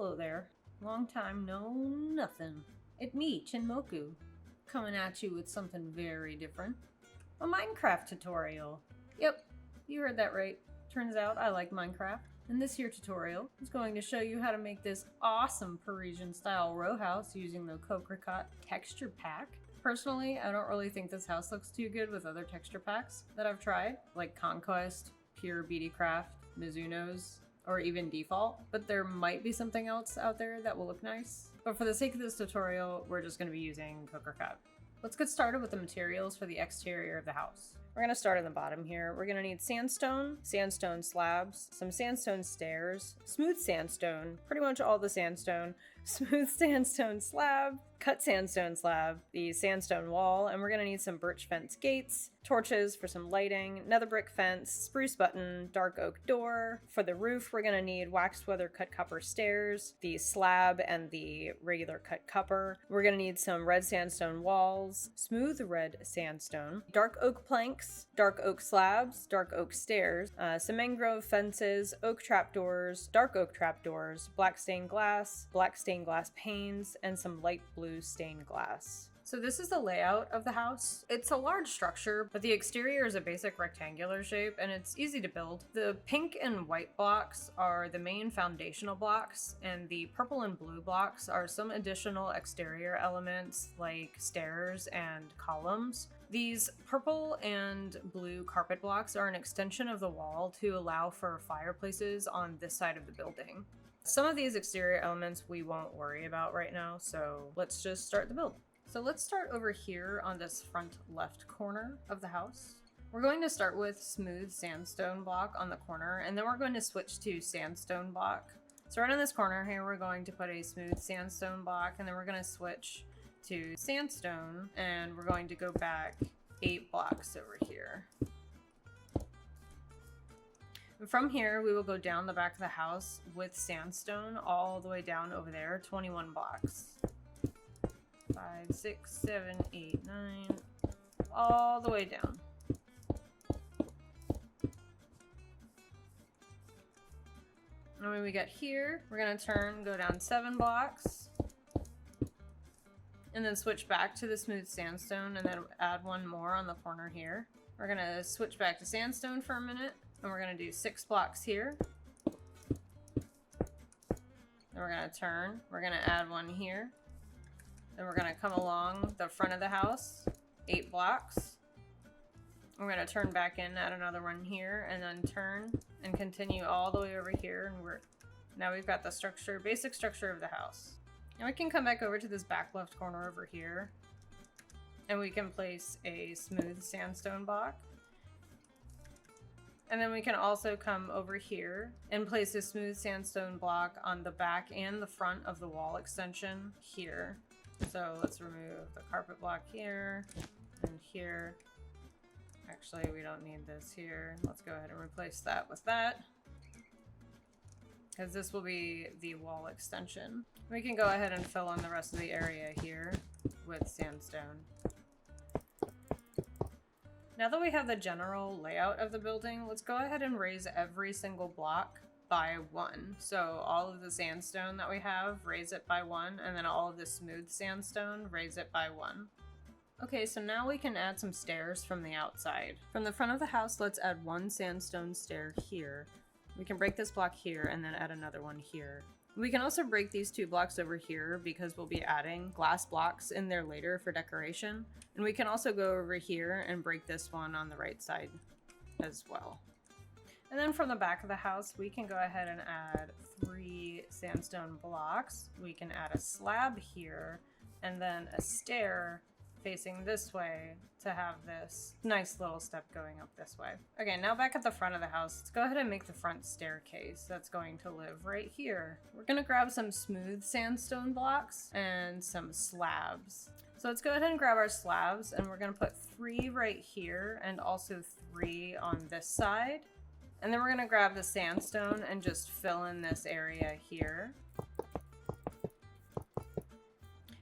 Hello there. Long time, no nothing. It me, Chinmoku, coming at you with something very different. A Minecraft tutorial. Yep, you heard that right. Turns out I like Minecraft. And this here tutorial is going to show you how to make this awesome Parisian-style row house using the Coquericot texture pack. Personally, I don't really think this house looks too good with other texture packs that I've tried, like Conquest, Pure BD Craft, Mizuno's, or even Default, but there might be something else out there that will look nice. But for the sake of this tutorial, we're just going to be using Coquericot. Let's get started with the materials for the exterior of the house. We're going to start in the bottom here. We're going to need sandstone, sandstone slabs, some sandstone stairs, smooth sandstone, pretty much all the sandstone, smooth sandstone slab, cut sandstone slab, the sandstone wall, and we're going to need some birch fence gates, torches for some lighting, nether brick fence, spruce button, dark oak door. For the roof, we're going to need waxed weather cut copper stairs, the slab and the regular cut copper. We're going to need some red sandstone walls, smooth red sandstone, dark oak planks, dark oak slabs, dark oak stairs, some mangrove fences, oak trapdoors, dark oak trapdoors, black stained glass panes, and some light blue stained glass. So this is the layout of the house. It's a large structure, but the exterior is a basic rectangular shape and it's easy to build. The pink and white blocks are the main foundational blocks, and the purple and blue blocks are some additional exterior elements like stairs and columns. These purple and blue carpet blocks are an extension of the wall to allow for fireplaces on this side of the building. Some of these exterior elements we won't worry about right now, so let's just start the build. So let's start over here on this front left corner of the house. We're going to start with smooth sandstone block on the corner, and then we're going to switch to sandstone block. So right on this corner here, we're going to put a smooth sandstone block, and then we're going to switch to sandstone, and we're going to go back 8 blocks over here. And from here, we will go down the back of the house with sandstone all the way down over there, 21 blocks. 5, 6, 7, 8, 9, all the way down. And when we get here, we're going to go down 7 blocks, and then switch back to the smooth sandstone, and then add 1 more on the corner here. We're going to switch back to sandstone for a minute, and we're going to do 6 blocks here. Then we're going to turn. We're going to add 1 here. Then we're going to come along the front of the house, 8 blocks. We're going to turn back in, add another 1 here, and then turn and continue all the way over here. And now we've got the structure, basic structure of the house. And we can come back over to this back left corner over here, and we can place a smooth sandstone block. And then we can also come over here and place a smooth sandstone block on the back and the front of the wall extension here. So let's remove the carpet block here and here. Actually, we don't need this here. Let's go ahead and replace that with that, because this will be the wall extension. We can go ahead and fill in the rest of the area here with sandstone. Now that we have the general layout of the building, let's go ahead and raise every single block by 1. So all of the sandstone that we have, raise it by 1, and then all of the smooth sandstone, raise it by 1. Okay, so now we can add some stairs from the outside. From the front of the house, let's add 1 sandstone stair here. We can break this block here and then add another one here. We can also break these 2 blocks over here because we'll be adding glass blocks in there later for decoration. And we can also go over here and break this one on the right side as well. And then from the back of the house, we can go ahead and add 3 sandstone blocks. We can add a slab here and then a stair facing this way to have this nice little step going up this way. Okay, now back at the front of the house, let's go ahead and make the front staircase that's going to live right here. We're gonna grab some smooth sandstone blocks and some slabs. So let's go ahead and grab our slabs, and we're gonna put 3 right here and also 3 on this side. And then we're gonna grab the sandstone and just fill in this area here.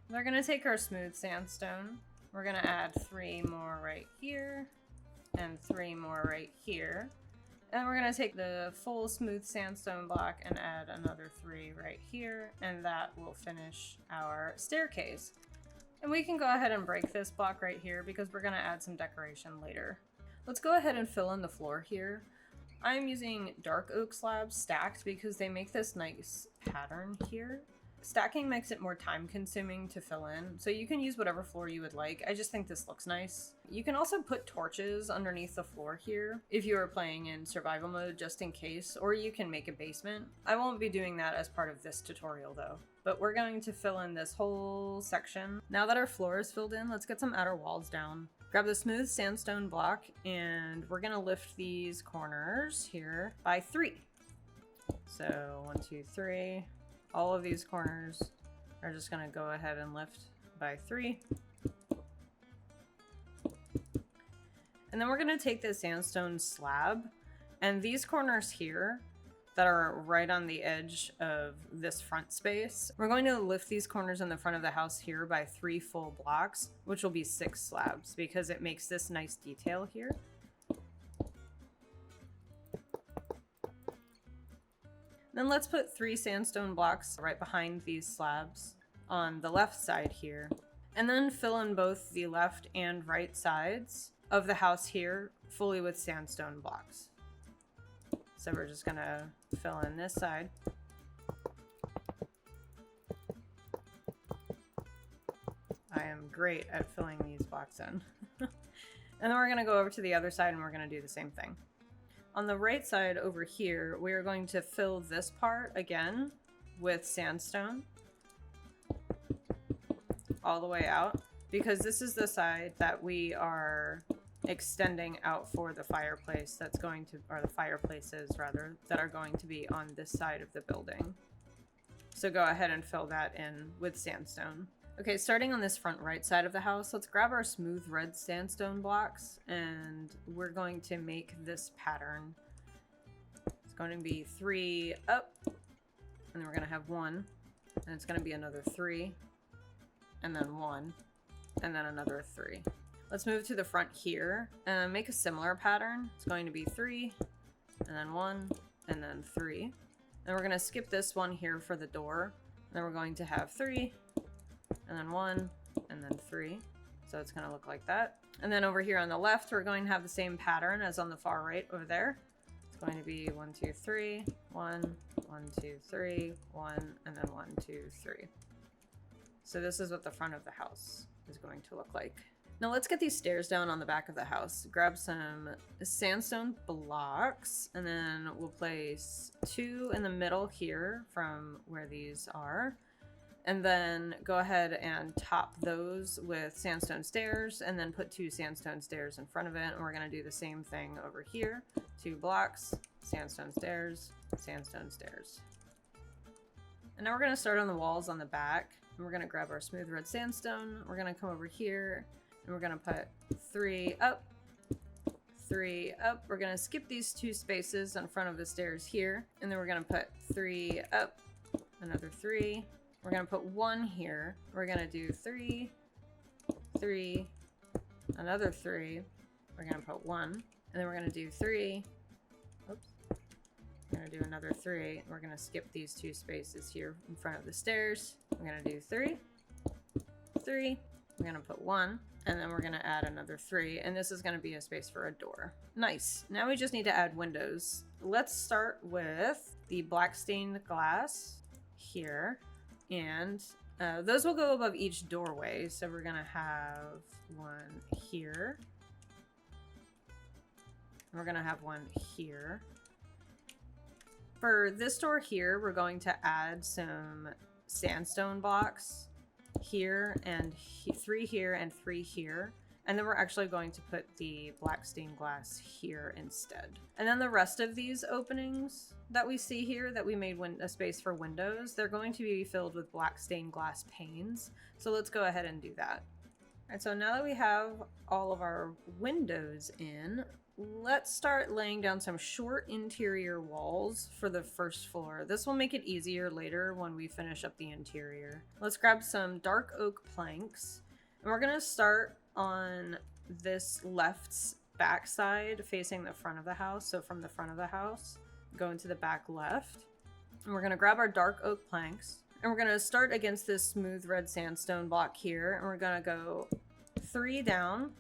We're gonna take our smooth sandstone. We're gonna add 3 more right here and 3 more right here. And we're gonna take the full smooth sandstone block and add another 3 right here, and that will finish our staircase. And we can go ahead and break this block right here because we're gonna add some decoration later. Let's go ahead and fill in the floor here. I'm using dark oak slabs stacked because they make this nice pattern here. Stacking makes it more time consuming to fill in, so you can use whatever floor you would like. I just think this looks nice. You can also put torches underneath the floor here if you are playing in survival mode just in case, or you can make a basement. I won't be doing that as part of this tutorial though. But we're going to fill in this whole section. Now that our floor is filled in, let's get some outer walls down. Grab the smooth sandstone block and we're gonna lift these corners here by 3. So 1, 2, 3. All of these corners are just gonna go ahead and lift by 3. And then we're gonna take this sandstone slab and these corners here that are right on the edge of this front space, we're going to lift these corners in the front of the house here by 3 full blocks, which will be 6 slabs because it makes this nice detail here. Then let's put 3 sandstone blocks right behind these slabs on the left side here, and then fill in both the left and right sides of the house here fully with sandstone blocks. So we're just gonna fill in this side. I am great at filling these blocks in. And then we're gonna go over to the other side and we're gonna do the same thing. On the right side over here, we are going to fill this part again with sandstone all the way out, because this is the side that we are extending out for the fireplace that's going to, or the fireplaces rather, that are going to be on this side of the building. So go ahead and fill that in with sandstone. Okay, starting on this front right side of the house, let's grab our smooth red sandstone blocks and we're going to make this pattern. It's going to be 3 up, and then we're going to have 1, and it's going to be another 3, and then 1, and then another 3. Let's move to the front here and make a similar pattern. It's going to be 3, and then 1, and then 3. Then we're going to skip this one here for the door. And then we're going to have 3, and then 1, and then 3. So it's going to look like that. And then over here on the left, we're going to have the same pattern as on the far right over there. It's going to be 1, 2, 3, 1, 1, 2, 3, 1, and then 1, 2, 3. So this is what the front of the house is going to look like. Now let's get these stairs down on the back of the house. Grab some sandstone blocks, and then we'll place 2 in the middle here from where these are. And then go ahead and top those with sandstone stairs, and then put 2 sandstone stairs in front of it. And we're gonna do the same thing over here. 2 blocks, sandstone stairs, sandstone stairs. And now we're gonna start on the walls on the back. And we're gonna grab our smooth red sandstone. We're gonna come over here, and we're gonna put 3 up, 3 up. We're gonna skip these 2 spaces in front of the stairs here, and then we're gonna put 3 up, another 3. We're gonna put 1 here. We're gonna do 3, 3, another 3. We're gonna put 1, and then we're gonna do 3. Oops. We're gonna do another 3. We're gonna skip these 2 spaces here in front of the stairs. We're gonna do 3, 3. We're gonna put 1, and then we're gonna add another 3, and this is gonna be a space for a door. Nice. Now we just need to add windows. Let's start with the black stained glass here, and those will go above each doorway. So we're gonna have 1 here. And we're gonna have 1 here. For this door here, we're going to add some sandstone blocks here, and 3 here and 3 here. And then we're actually going to put the black stained glass here instead. And then the rest of these openings that we see here that we made a space for windows, they're going to be filled with black stained glass panes. So let's go ahead and do that. All right, so now that we have all of our windows in, let's start laying down some short interior walls for the first floor. This will make it easier later when we finish up the interior. Let's grab some dark oak planks, and we're gonna start on this left back side facing the front of the house. So from the front of the house, go into the back left. And we're going to grab our dark oak planks. And we're going to start against this smooth red sandstone block here. And we're going to go 3 down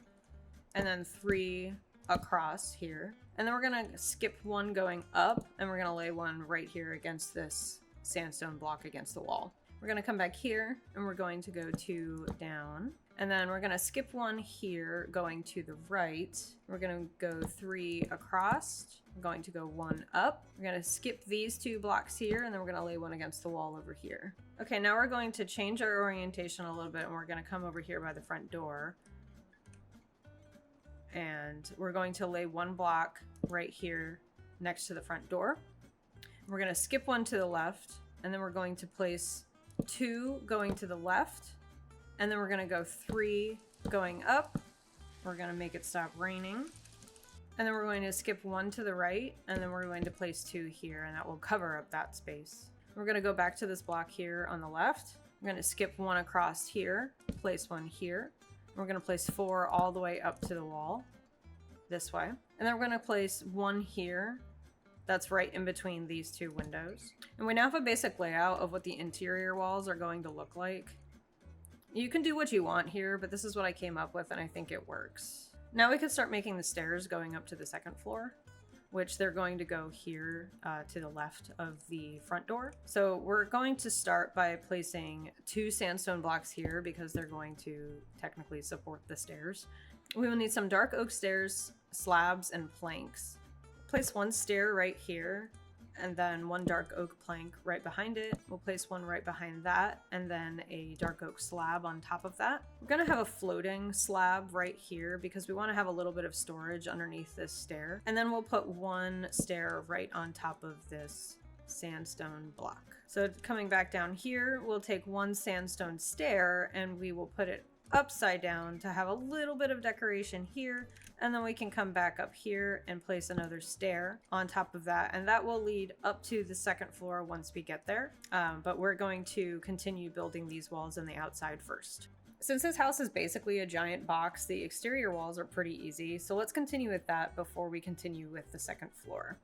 and then 3 across here. And then we're going to skip 1 going up. And we're going to lay 1 right here against this sandstone block against the wall. We're going to come back here and we're going to go 2 down. And then we're going to skip 1 here going to the right. We're going to go 3 across. We're going to go 1 up. We're going to skip these 2 blocks here, and then we're going to lay 1 against the wall over here. Okay, now we're going to change our orientation a little bit, and we're going to come over here by the front door. And we're going to lay 1 block right here next to the front door. We're going to skip 1 to the left, and then we're going to place 2 going to the left, and then we're going to go 3 going up. We're going to make it stop raining. And then we're going to skip 1 to the right, and then we're going to place 2 here, and that will cover up that space. We're going to go back to this block here on the left. We're going to skip 1 across here, place 1 here. We're going to place 4 all the way up to the wall, this way. And then we're going to place 1 here. That's right in between these 2 windows. And we now have a basic layout of what the interior walls are going to look like. You can do what you want here, but this is what I came up with, and I think it works. Now we can start making the stairs going up to the 2nd floor, which they're going to go here to the left of the front door. So we're going to start by placing 2 sandstone blocks here because they're going to technically support the stairs. We will need some dark oak stairs, slabs, and planks. Place 1 stair right here, and then 1 dark oak plank right behind it. We'll place 1 right behind that, and then a dark oak slab on top of that. We're gonna have a floating slab right here because we wanna have a little bit of storage underneath this stair. And then we'll put 1 stair right on top of this sandstone block. So coming back down here, we'll take 1 sandstone stair and we will put it upside down to have a little bit of decoration here, and then we can come back up here and place another stair on top of that, and that will lead up to the 2nd floor once we get there. But we're going to continue building these walls on the outside first. Since this house is basically a giant box, the exterior walls are pretty easy, so let's continue with that before we continue with the 2nd floor.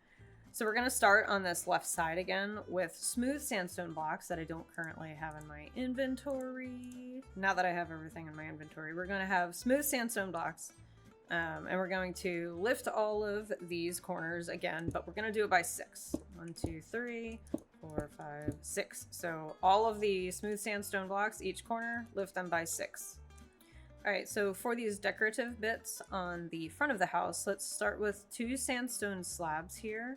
So we're going to start on this left side again with smooth sandstone blocks that I don't currently have in my inventory. Now that I have everything in my inventory, we're going to have smooth sandstone blocks. And we're going to lift all of these corners again, but we're going to do it by 6. 1, 2, 3, 4, 5, 6. So all of the smooth sandstone blocks, each corner, lift them by 6. All right, so for these decorative bits on the front of the house, let's start with 2 sandstone slabs here.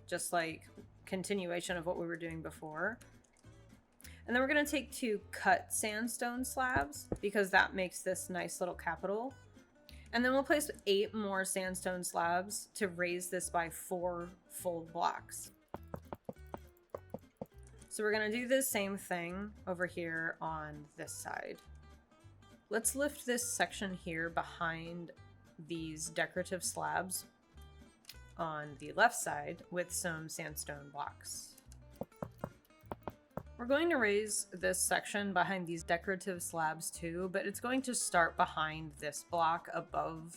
Just like continuation of what we were doing before. And then we're going to take 2 cut sandstone slabs because that makes this nice little capital. And then we'll place 8 more sandstone slabs to raise this by 4 full blocks. So we're going to do the same thing over here on this side. Let's lift this section here behind these decorative slabs on the left side with some sandstone blocks. We're going to raise this section behind these decorative slabs too, but it's going to start behind this block above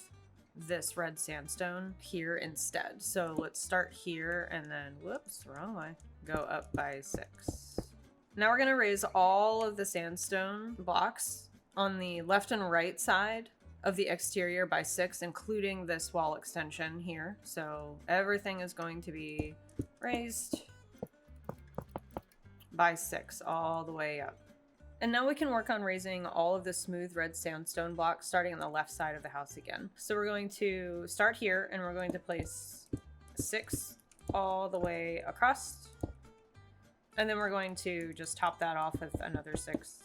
this red sandstone here instead. So let's start here and then, whoops, wrong way, go up by 6. Now we're going to raise all of the sandstone blocks on the left and right side of the exterior by 6, including this wall extension here. So everything is going to be raised by 6 all the way up. And now we can work on raising all of the smooth red sandstone blocks starting on the left side of the house again. So we're going to start here and we're going to place 6 all the way across. And then we're going to just top that off with another 6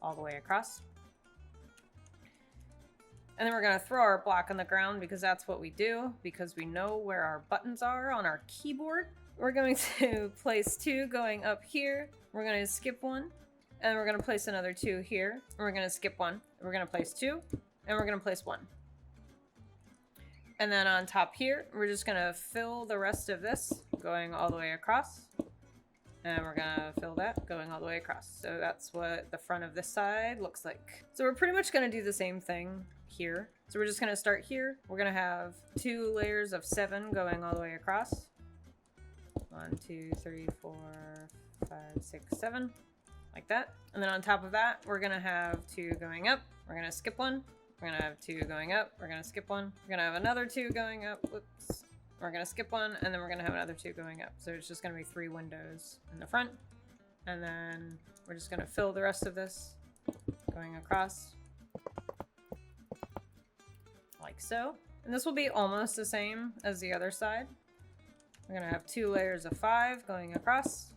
all the way across. And then we're going to throw our block on the ground because that's what we do, because we know where our buttons are on our keyboard. We're going to place 2 going up here. We're going to skip 1. And we're going to place another 2 here. And we're going to skip 1. We're going to place 2. And we're going to place 1. And then on top here, we're just going to fill the rest of this going all the way across. And we're gonna fill that going all the way across. So that's what the front of this side looks like. So we're pretty much gonna do the same thing here. So we're just gonna start here. We're gonna have 2 layers of 7 going all the way across. 1, 2, 3, 4, 5, 6, 7, like that. And then on top of that, we're gonna have 2 going up. We're gonna skip 1. We're gonna have 2 going up. We're gonna skip 1. We're gonna have another 2 going up. Whoops. We're gonna skip 1, and then we're gonna have another 2 going up. So it's just gonna be 3 windows in the front. And then we're just gonna fill the rest of this going across. Like so. And this will be almost the same as the other side. We're gonna have 2 layers of 5 going across.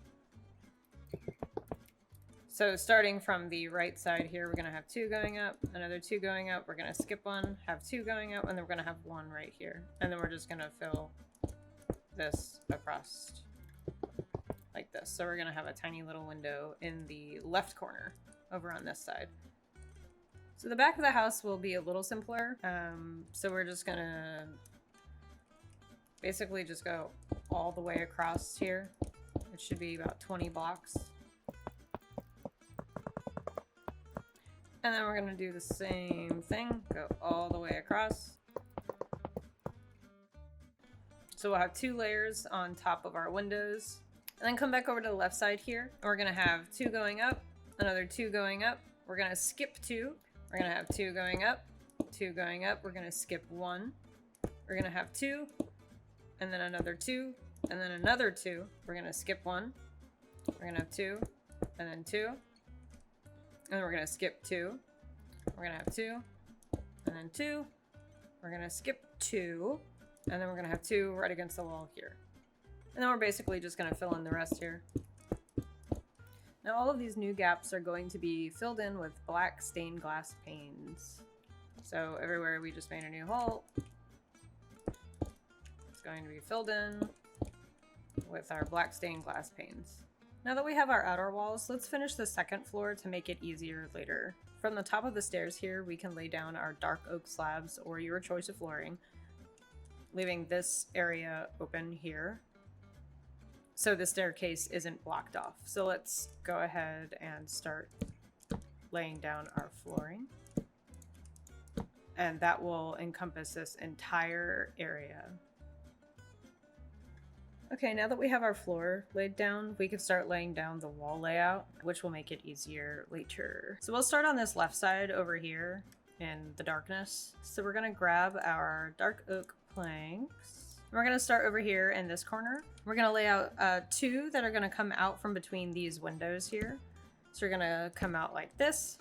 So starting from the right side here, we're gonna have 2 going up, another 2 going up, we're gonna skip 1, have 2 going up, and then we're gonna have 1 right here. And then we're just gonna fill this across like this. So we're gonna have a tiny little window in the left corner over on this side. So the back of the house will be a little simpler. So we're just gonna basically just go all the way across here. It should be about 20 blocks. And then we're gonna do the same thing, go all the way across. So we'll have 2 layers on top of our windows. And then come back over to the left side here. And we're gonna have 2 going up, another 2 going up. We're gonna skip 2. We're gonna have 2 going up, 2 going up. We're gonna skip 1. We're gonna have 2, and then another 2, and then another 2. We're gonna skip 1. We're gonna have 2, and then 2. And then we're gonna skip 2. We're gonna have 2, and then 2. We're gonna skip 2, and then we're gonna have 2 right against the wall here. And then we're basically just gonna fill in the rest here. Now all of these new gaps are going to be filled in with black stained glass panes. So everywhere we just made a new hole, it's going to be filled in with our black stained glass panes. Now that we have our outer walls, let's finish the second floor to make it easier later. From the top of the stairs here, we can lay down our dark oak slabs or your choice of flooring, leaving this area open here, so the staircase isn't blocked off. So let's go ahead and start laying down our flooring. And that will encompass this entire area. Okay, now that we have our floor laid down, we can start laying down the wall layout, which will make it easier later. So we'll start on this left side over here in the darkness. So we're gonna grab our dark oak planks. We're gonna start over here in this corner. We're gonna lay out 2 that are gonna come out from between these windows here. So we're gonna come out like this,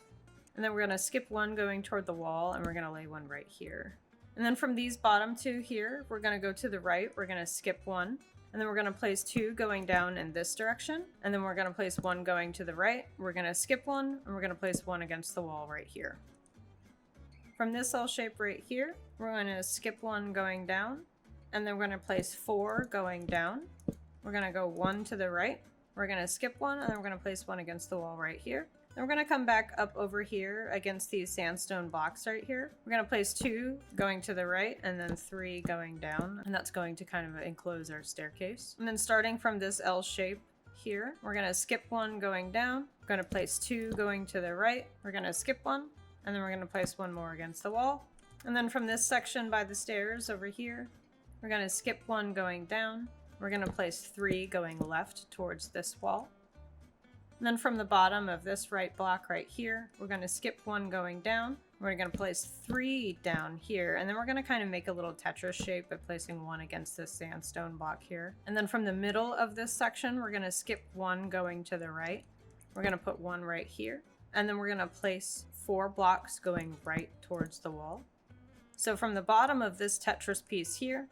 and then we're gonna skip 1 going toward the wall, and we're gonna lay 1 right here. And then from these bottom 2 here, we're gonna go to the right, we're gonna skip 1, and then we're gonna place 2 going down in this direction, and then we're gonna place 1 going to the right, we're gonna skip 1, and we're gonna place 1 against the wall right here. From this L shape right here, we're gonna skip 1 going down, and then we're gonna place 4 going down. We're gonna go 1 to the right. We're gonna skip 1, and then we're gonna place 1 against the wall right here. Then we're gonna come back up over here against these sandstone blocks right here. We're gonna place 2 going to the right, and then 3 going down, and that's going to kind of enclose our staircase. And then starting from this L shape here, we're gonna skip 1 going down. We're gonna place 2 going to the right. We're gonna skip 1, and then we're gonna place 1 more against the wall. And then from this section by the stairs over here, we're gonna skip 1 going down. We're gonna place 3 going left towards this wall. And then from the bottom of this right block right here, we're gonna skip 1 going down. We're gonna place 3 down here, and then we're gonna kind of make a little Tetris shape by placing 1 against this sandstone block here. And then from the middle of this section, we're gonna skip 1 going to the right. We're gonna put 1 right here, and then we're gonna place 4 blocks going right towards the wall. So from the bottom of this Tetris piece here,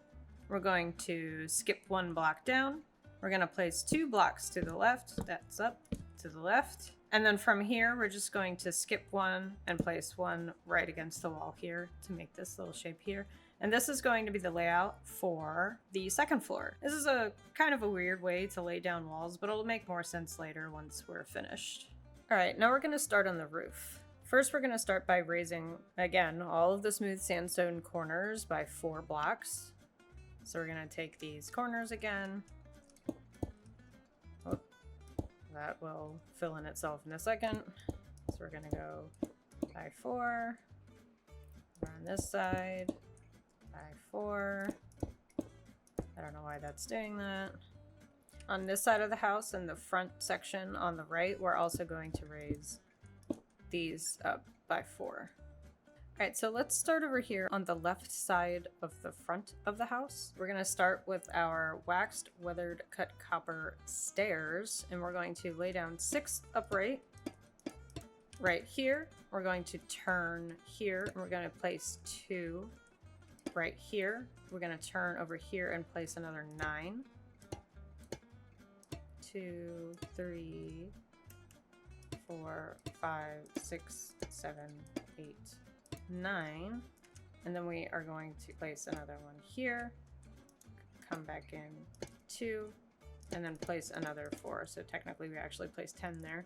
we're going to skip 1 block down. We're gonna place 2 blocks to the left. That's up to the left. And then from here, we're just going to skip 1 and place 1 right against the wall here to make this little shape here. And this is going to be the layout for the second floor. This is a kind of a weird way to lay down walls, but it'll make more sense later once we're finished. All right, now we're gonna start on the roof. First, we're gonna start by raising, again, all of the smooth sandstone corners by 4 blocks. So we're gonna take these corners again. Oh, that will fill in itself in a second. So we're gonna go by 4, On this side, by 4. I don't know why that's doing that. On this side of the house, in the front section on the right, we're also going to raise these up by 4. Alright, so let's start over here on the left side of the front of the house. We're going to start with our waxed, weathered, cut copper stairs, and we're going to lay down 6 upright right here. We're going to turn here, and we're going to place 2 right here. We're going to turn over here and place another 9. 2, 3, 4, 5, 6, 7, 8, 9. And then we are going to place another one here, come back in 2, and then place another 4. So technically we actually placed 10 there.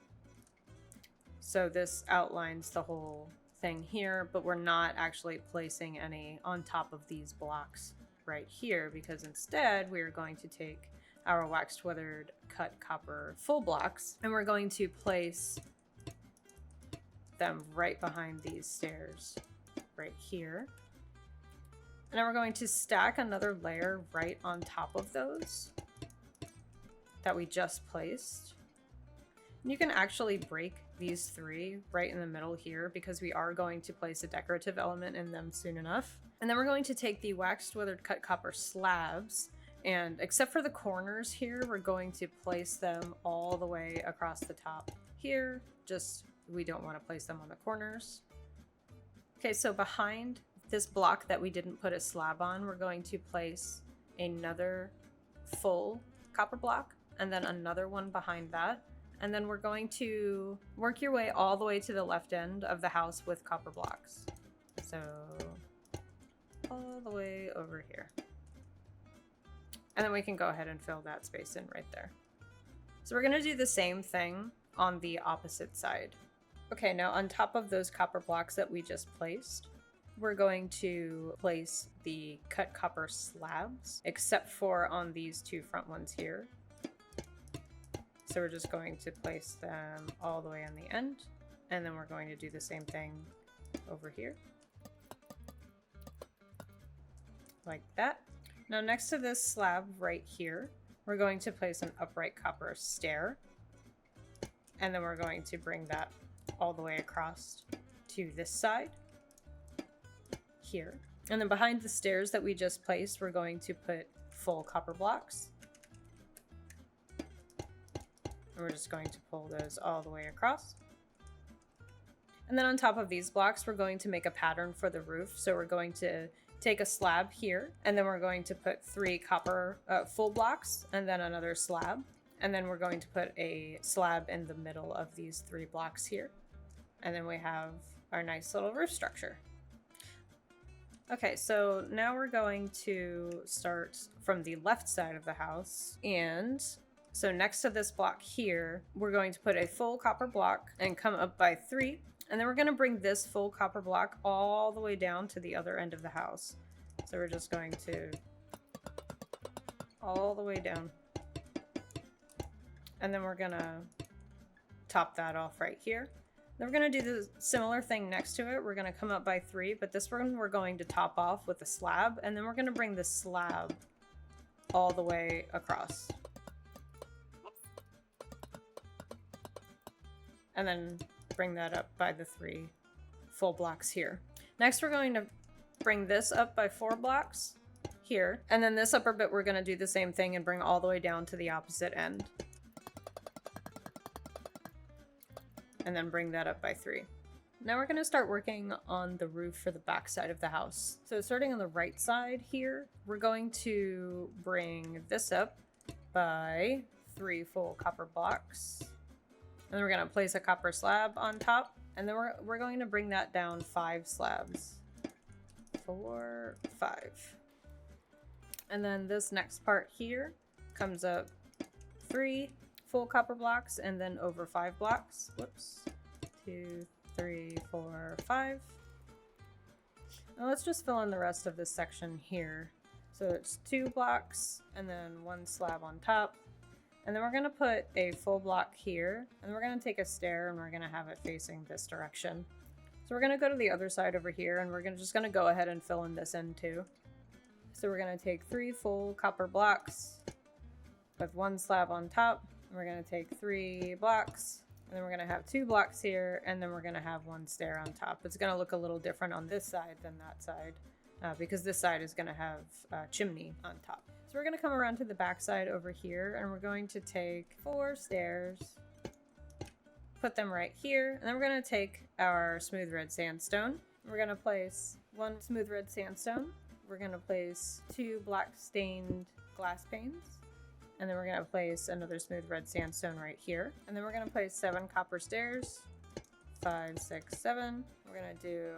So this outlines the whole thing here, but we're not actually placing any on top of these blocks right here, because instead we are going to take our waxed, weathered, cut copper full blocks, and we're going to place them right behind these stairs right here. And then we're going to stack another layer right on top of those that we just placed. And you can actually break these 3 right in the middle here, because we are going to place a decorative element in them soon enough. And then we're going to take the waxed, weathered, cut copper slabs, and except for the corners here, we're going to place them all the way across the top here. Just, we don't want to place them on the corners. Okay, so behind this block that we didn't put a slab on, we're going to place another full copper block, and then another one behind that. And then we're going to work your way all the way to the left end of the house with copper blocks. So all the way over here. And then we can go ahead and fill that space in right there. So we're going to do the same thing on the opposite side. Okay, now on top of those copper blocks that we just placed, we're going to place the cut copper slabs, except for on these 2 front ones here. So we're just going to place them all the way on the end, and then we're going to do the same thing over here. Like that. Now next to this slab right here, we're going to place an upright copper stair, and then we're going to bring that all the way across to this side here. And then behind the stairs that we just placed, we're going to put full copper blocks. And we're just going to pull those all the way across. And then on top of these blocks, we're going to make a pattern for the roof. So we're going to take a slab here, and then we're going to put 3 copper full blocks, and then another slab. And then we're going to put a slab in the middle of these 3 blocks here. And then we have our nice little roof structure. Okay, so now we're going to start from the left side of the house. And so next to this block here, we're going to put a full copper block and come up by 3. And then we're going to bring this full copper block all the way down to the other end of the house. So we're just going to all the way down. And then we're going to top that off right here. Then we're going to do the similar thing next to it. We're going to come up by 3, but this one we're going to top off with a slab. And then we're going to bring the slab all the way across. And then bring that up by the 3 full blocks here. Next, we're going to bring this up by 4 blocks here. And then this upper bit, we're going to do the same thing and bring all the way down to the opposite end. And then bring that up by 3. Now we're going to start working on the roof for the back side of the house. So starting on the right side here, we're going to bring this up by 3 full copper blocks. And then we're going to place a copper slab on top. And then we're going to bring that down 5 slabs. 4, 5. And then this next part here comes up 3 full copper blocks and then over 5 blocks. Whoops. 2, 3, 4, 5. Now let's just fill in the rest of this section here. So it's 2 blocks and then 1 slab on top. And then we're going to put a full block here, and we're going to take a stair and we're going to have it facing this direction. So we're going to go to the other side over here, and we're just going to go ahead and fill in this end too. So we're going to take 3 full copper blocks with 1 slab on top. And we're going to take 3 blocks, and then we're going to have 2 blocks here, and then we're going to have 1 stair on top. It's going to look a little different on this side than that side, because this side is going to have a chimney on top. So we're going to come around to the back side over here, and we're going to take 4 stairs, put them right here, and then we're going to take our smooth red sandstone. We're going to place 1 smooth red sandstone. We're going to place 2 black stained glass panes, and then we're going to place another smooth red sandstone right here. And then we're going to place 7 copper stairs, 5, 6, 7. We're going to do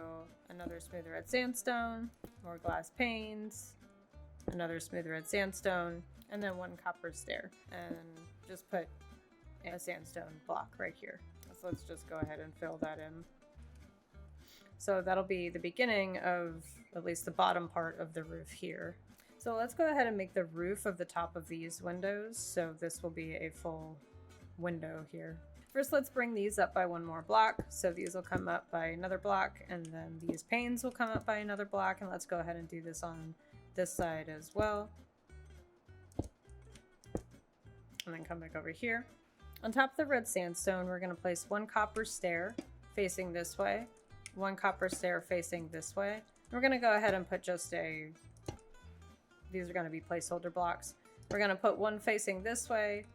another smooth red sandstone, more glass panes, another smooth red sandstone, and then 1 copper stair, and just put a sandstone block right here. So let's just go ahead and fill that in. So that'll be the beginning of at least the bottom part of the roof here. So let's go ahead and make the roof of the top of these windows. So this will be a full window here. First, let's bring these up by 1 more block. So these will come up by another block, and then these panes will come up by another block. And let's go ahead and do this on this side as well. And then come back over here. On top of the red sandstone, we're going to place 1 copper stair facing this way, 1 copper stair facing this way. We're going to go ahead and put just these are going to be placeholder blocks. We're going to put 1 facing this way,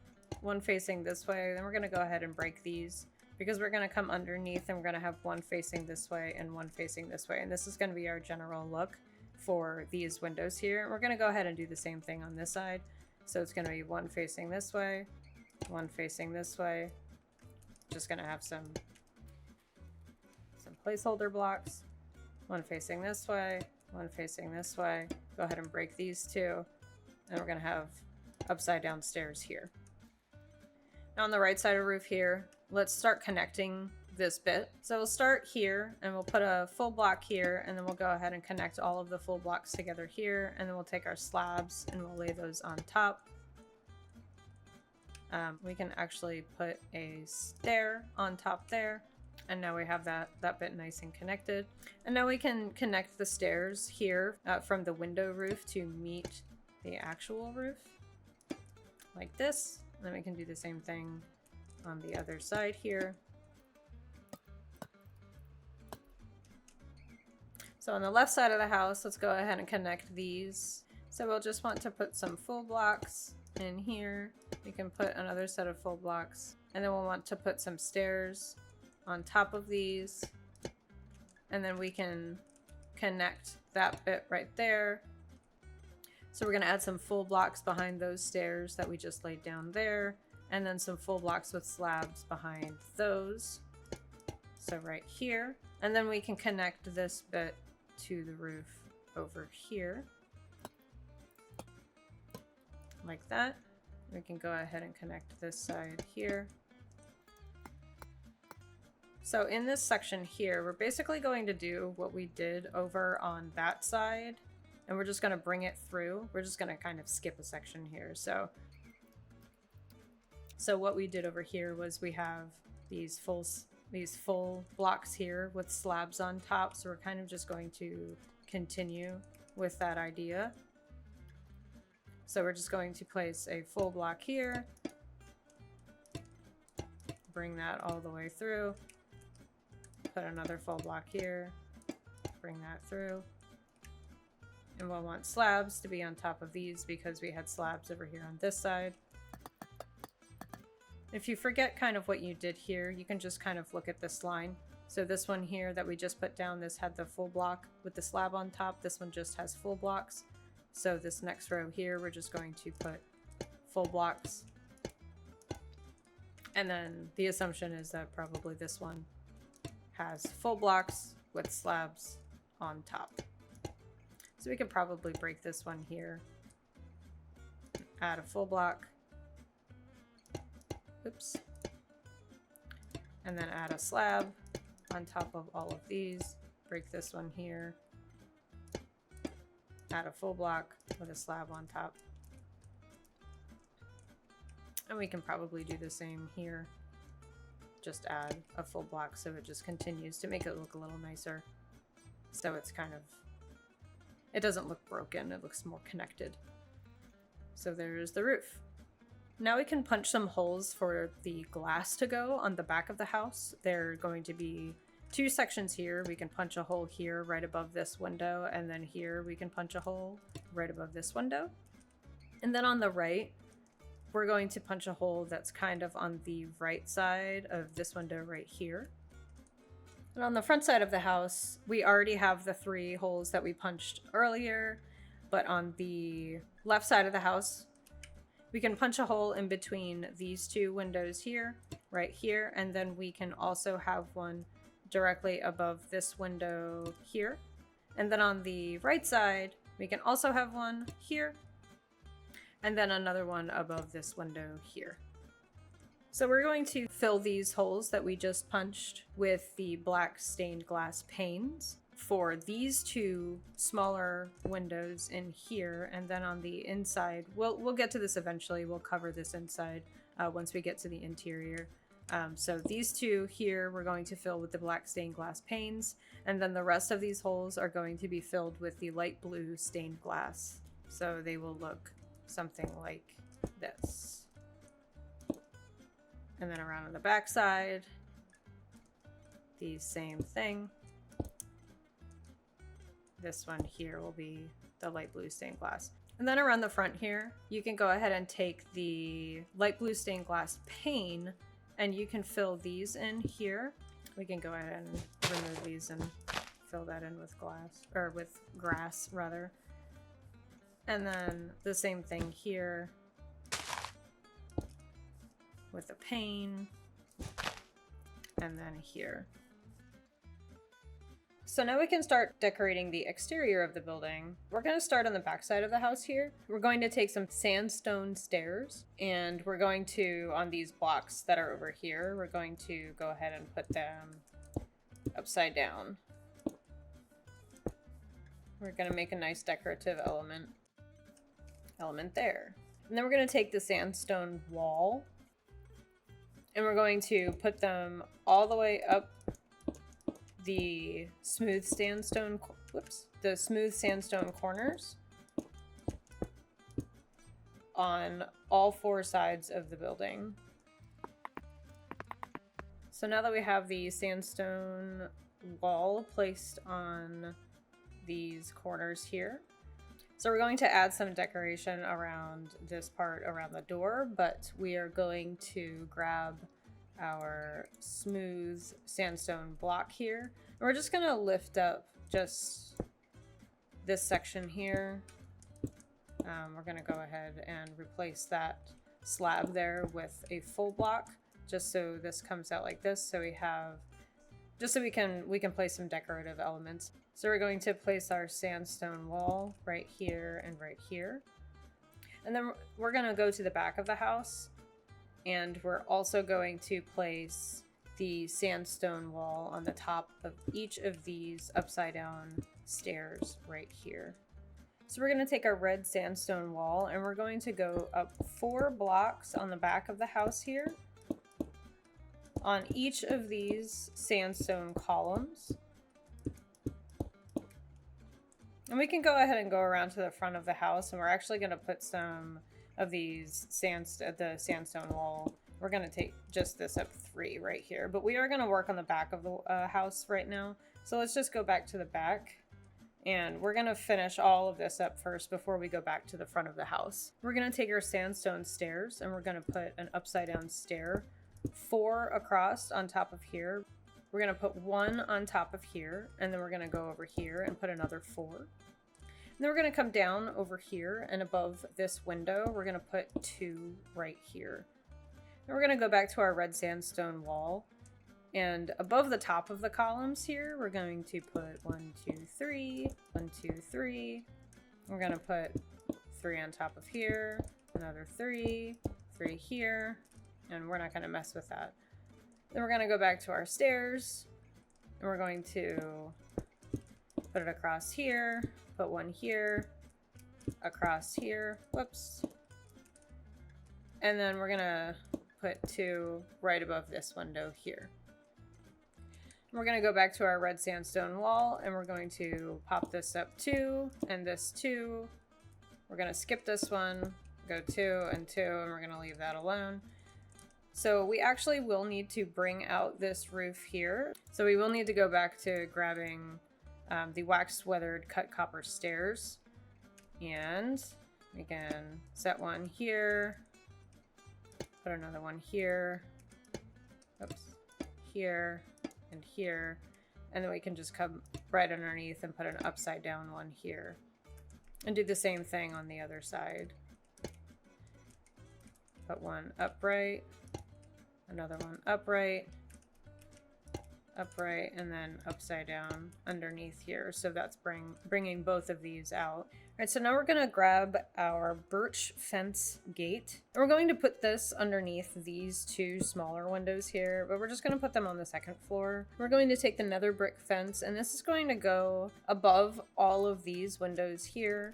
1 facing this way. Then we're going to go ahead and break these because we're going to come underneath and we're going to have 1 facing this way and 1 facing this way. And this is going to be our general look for these windows here. We're going to go ahead and do the same thing on this side. So it's going to be 1 facing this way, 1 facing this way. Just going to have some placeholder blocks. 1 facing this way, 1 facing this way. Go ahead and break these 2. And we're going to have upside down stairs here. Now on the right side of the roof here, let's start connecting this bit. So we'll start here and we'll put a full block here, and then we'll go ahead and connect all of the full blocks together here, and then we'll take our slabs and we'll lay those on top. We can actually put a stair on top there, and now we have that bit nice and connected. And now we can connect the stairs here from the window roof to meet the actual roof like this. And then we can do the same thing on the other side here. So on the left side of the house, let's go ahead and connect these. So we'll just want to put some full blocks in here. We can put another set of full blocks, and then we'll want to put some stairs on top of these, and then we can connect that bit right there. So we're going to add some full blocks behind those stairs that we just laid down there, and then some full blocks with slabs behind those. So right here, and then we can connect this bit to the roof over here like that. We can go ahead and connect this side here. So in this section here, we're basically going to do what we did over on that side, and we're just going to bring it through. We're just going to kind of skip a section here. So what we did over here was we have these full blocks here with slabs on top. So we're kind of just going to continue with that idea. So we're just going to place a full block here, bring that all the way through, put another full block here, bring that through, and we'll want slabs to be on top of these because we had slabs over here on this side. If you forget kind of what you did here, you can just kind of look at this line. So this one here that we just put down, this had the full block with the slab on top. This one just has full blocks. So this next row here, we're just going to put full blocks. And then the assumption is that probably this one has full blocks with slabs on top. So we could probably break this one here, add a full block, oops, and then add a slab on top of all of these, break this one here, add a full block with a slab on top. And we can probably do the same here. just add a full block so it just continues to make it look a little nicer. So it's kind of, it doesn't look broken, it looks more connected. So there's the roof. Now we can punch some holes for the glass to go on the back of the house. There are going to be two sections here. We can punch a hole here right above this window, and then here we can punch a hole right above this window. And then on the right, we're going to punch a hole that's kind of on the right side of this window right here. And on the front side of the house, we already have the 3 holes that we punched earlier, but on the left side of the house, we can punch a hole in between these 2 windows here, right here, and then we can also have one directly above this window here. And then on the right side, we can also have one here, and then another one above this window here. So we're going to fill these holes that we just punched with the black stained glass panes for these 2 smaller windows in here, and then on the inside, we'll get to this eventually. We'll cover this inside once we get to the interior. So these 2 here we're going to fill with the black stained glass panes, and then the rest of these holes are going to be filled with the light blue stained glass. So they will look something like this. And then around on the back side, the same thing. This one here will be the light blue stained glass. And then around the front here, you can go ahead and take the light blue stained glass pane and you can fill these in here. We can go ahead and remove these and fill that in with glass, or with grass rather. And then the same thing here with the pane, and then here. So now we can start decorating the exterior of the building. We're going to start on the back side of the house here. We're going to take some sandstone stairs, and we're going to, on these blocks that are over here, we're going to go ahead and put them upside down. We're going to make a nice decorative element there. And then we're going to take the sandstone wall, and we're going to put them all the way up the smooth sandstone corners on all 4 sides of the building. So now that we have the sandstone wall placed on these corners here, so we're going to add some decoration around this part around the door, but we are going to grab our smooth sandstone block here. And we're just going to lift up just this section here. We're going to go ahead and replace that slab there with a full block, just so this comes out like this. So we have, just so we can place some decorative elements. So we're going to place our sandstone wall right here and right here. And then we're going to go to the back of the house, and we're also going to place the sandstone wall on the top of each of these upside down stairs right here. So we're going to take our red sandstone wall, and we're going to go up 4 blocks on the back of the house here on each of these sandstone columns. And we can go ahead and go around to the front of the house, and we're actually going to put some of these the sandstone wall. We're going to take just this up 3 right here, but we are going to work on the back of the house right now. So let's just go back to the back, and we're going to finish all of this up first before we go back to the front of the house. We're going to take our sandstone stairs, and we're going to put an upside down stair 4 across on top of here. We're going to put 1 on top of here, and then we're going to go over here and put another 4. And then we're going to come down over here, and above this window, we're going to put 2 right here. And we're going to go back to our red sandstone wall, and above the top of the columns here, we're going to put 1, 2, 3, 1, 2, 3. We're going to put 3 on top of here, another 3, 3 here, and we're not going to mess with that. Then we're going to go back to our stairs, and we're going to put it across here, put 1 here, across here, whoops. And then we're going to put two right above this window here. We're going to go back to our red sandstone wall, and we're going to pop this up 2 and this 2. We're going to skip this one, go 2 and 2, and we're going to leave that alone. So we actually will need to bring out this roof here. So we will need to go back to grabbing the wax weathered cut copper stairs. And we can set one here, put another one here, oops, here, and here, and then we can just come right underneath and put an upside down one here and do the same thing on the other side. Put one upright, another one upright, upright, and then upside down underneath here. So that's bringing both of these out. All right, so now we're gonna grab our birch fence gate. And we're going to put this underneath these two smaller windows here, but we're just gonna put them on the second floor. We're going to take the nether brick fence, and this is going to go above all of these windows here.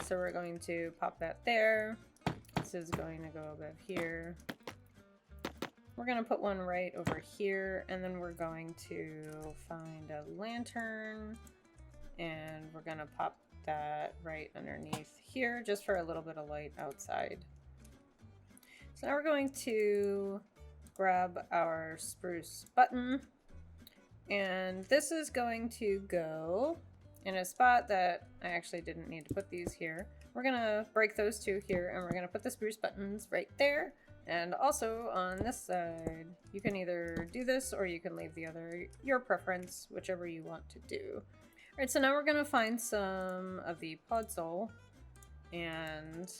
So we're going to pop that there. This is going to go above here. We're going to put one right over here, and then we're going to find a lantern, and we're going to pop that right underneath here just for a little bit of light outside. So now we're going to grab our spruce button, and this is going to go in a spot that I actually didn't need to put these here. We're going to break those two here, and we're going to put the spruce buttons right there. And also on this side, you can either do this or you can leave the other, your preference, whichever you want to do. All right, so now we're gonna find some of the podzol, and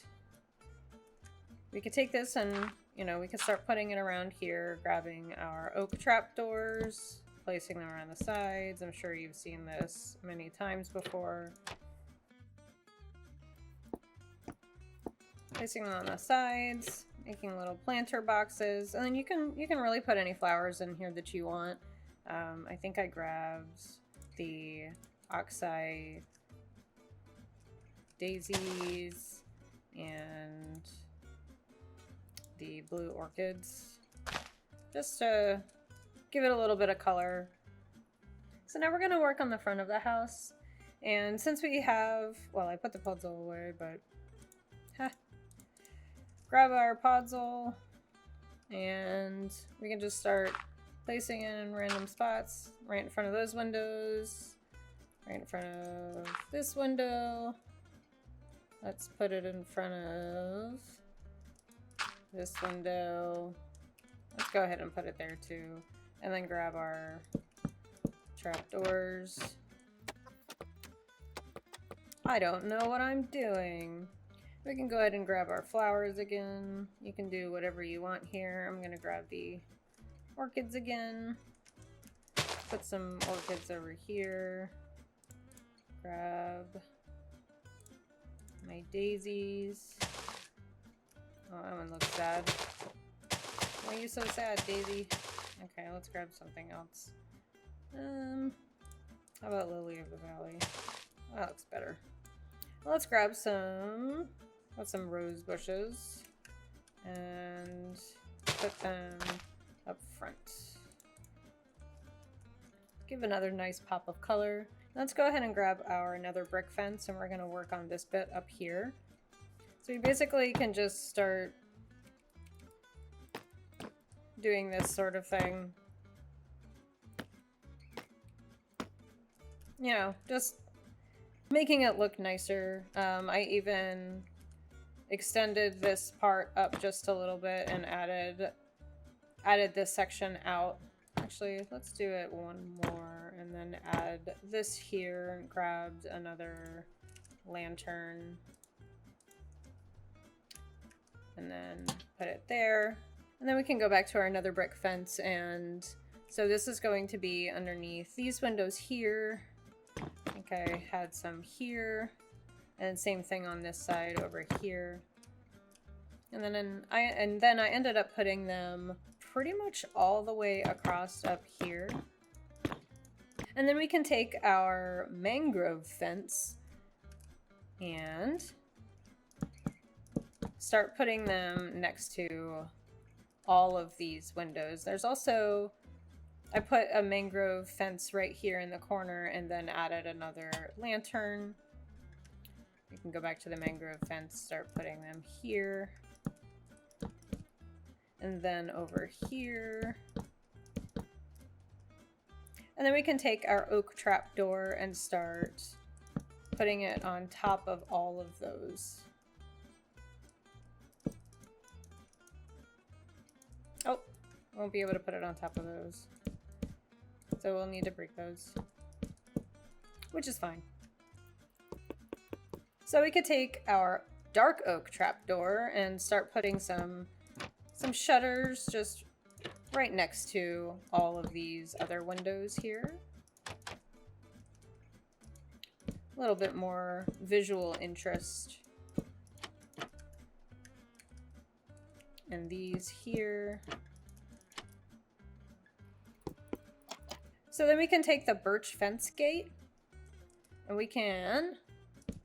we could take this and, you know, we could start putting it around here, grabbing our oak trapdoors, placing them around the sides. I'm sure you've seen this many times before. Placing them on the sides, making little planter boxes, and then you can really put any flowers in here that you want. I think I grabbed the oxeye daisies and the blue orchids, just to give it a little bit of color. So now we're going to work on the front of the house, and since we have, well, I put the podzol away, but grab our podzol, and we can just start placing it in random spots, right in front of those windows, right in front of this window. Let's put it in front of this window. Let's go ahead and put it there too, and then grab our trapdoors. I don't know what I'm doing. We can go ahead and grab our flowers again. You can do whatever you want here. I'm going to grab the orchids again. Put some orchids over here. Grab my daisies. Oh, that one looks sad. Why are you so sad, Daisy? Okay, let's grab something else. How about Lily of the Valley? That looks better. Well, let's grab some rose bushes and put them up front. Give another nice pop of color. Let's go ahead and grab our nether brick fence, and we're going to work on this bit up here. So we basically can just start doing this sort of thing. You know, just making it look nicer. I even extended this part up just a little bit and added this section out. Actually, let's do it one more and then add this here, and grabbed another lantern and then put it there. And then we can go back to our nether brick fence, and so this is going to be underneath these windows here. I think I had some here, and same thing on this side over here. And then I ended up putting them pretty much all the way across up here. And then we can take our mangrove fence and start putting them next to all of these windows. There's also, I put a mangrove fence right here in the corner and then added another lantern. You can go back to the mangrove fence, start putting them here. And then over here. And then we can take our oak trap door and start putting it on top of all of those. Oh, won't be able to put it on top of those. So we'll need to break those, which is fine. So we could take our dark oak trapdoor and start putting some shutters just right next to all of these other windows here. A little bit more visual interest. And these here. So then we can take the birch fence gate and we can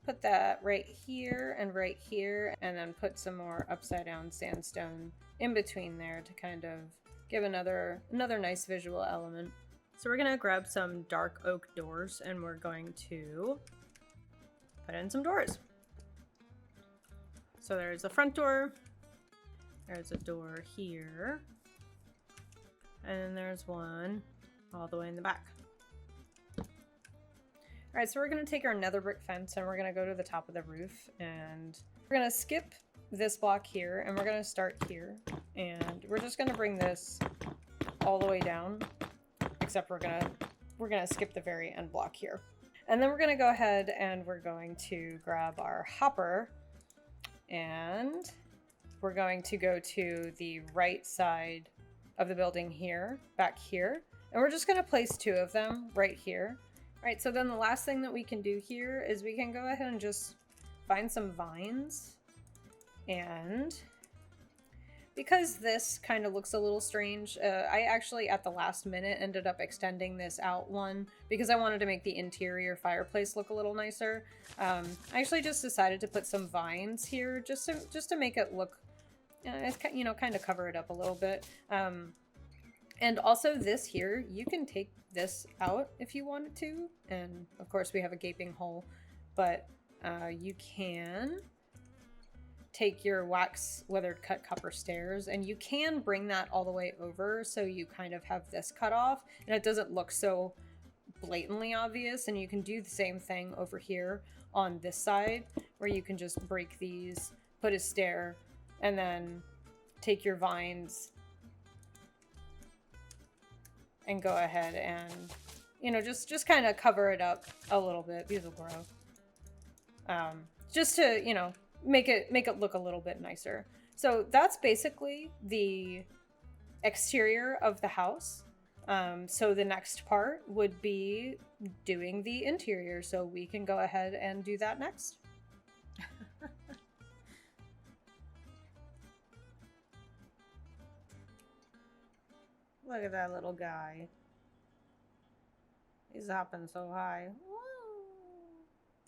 put that right here and then put some more upside down sandstone in between there to kind of give another nice visual element. So we're gonna grab some dark oak doors and we're going to put in some doors. So there's a front door, there's a door here, and then there's one all the way in the back. All right, so we're gonna take our nether brick fence and we're gonna go to the top of the roof and we're gonna skip this block here and we're gonna start here and we're just gonna bring this all the way down, except we're gonna skip the very end block here. And then we're gonna go ahead and we're going to grab our hopper and we're going to go to the right side of the building here, back here, and we're just gonna place two of them right here. All right, so then the last thing that we can do here is we can go ahead and just find some vines. And because this kind of looks a little strange, I actually at the last minute ended up extending this out one because I wanted to make the interior fireplace look a little nicer. I actually just decided to put some vines here just to make it look, you know, kind of cover it up a little bit. And also this here, you can take this out if you wanted to. And of course we have a gaping hole, but you can take your wax weathered cut copper stairs and you can bring that all the way over so you kind of have this cut off and it doesn't look so blatantly obvious. And you can do the same thing over here on this side where you can just break these, put a stair, and then take your vines and go ahead and, you know, just kind of cover it up a little bit. These will grow. Just to, you know, make it look a little bit nicer. So that's basically the exterior of the house. So the next part would be doing the interior. So we can go ahead and do that next. Look at that little guy. He's hopping so high. What?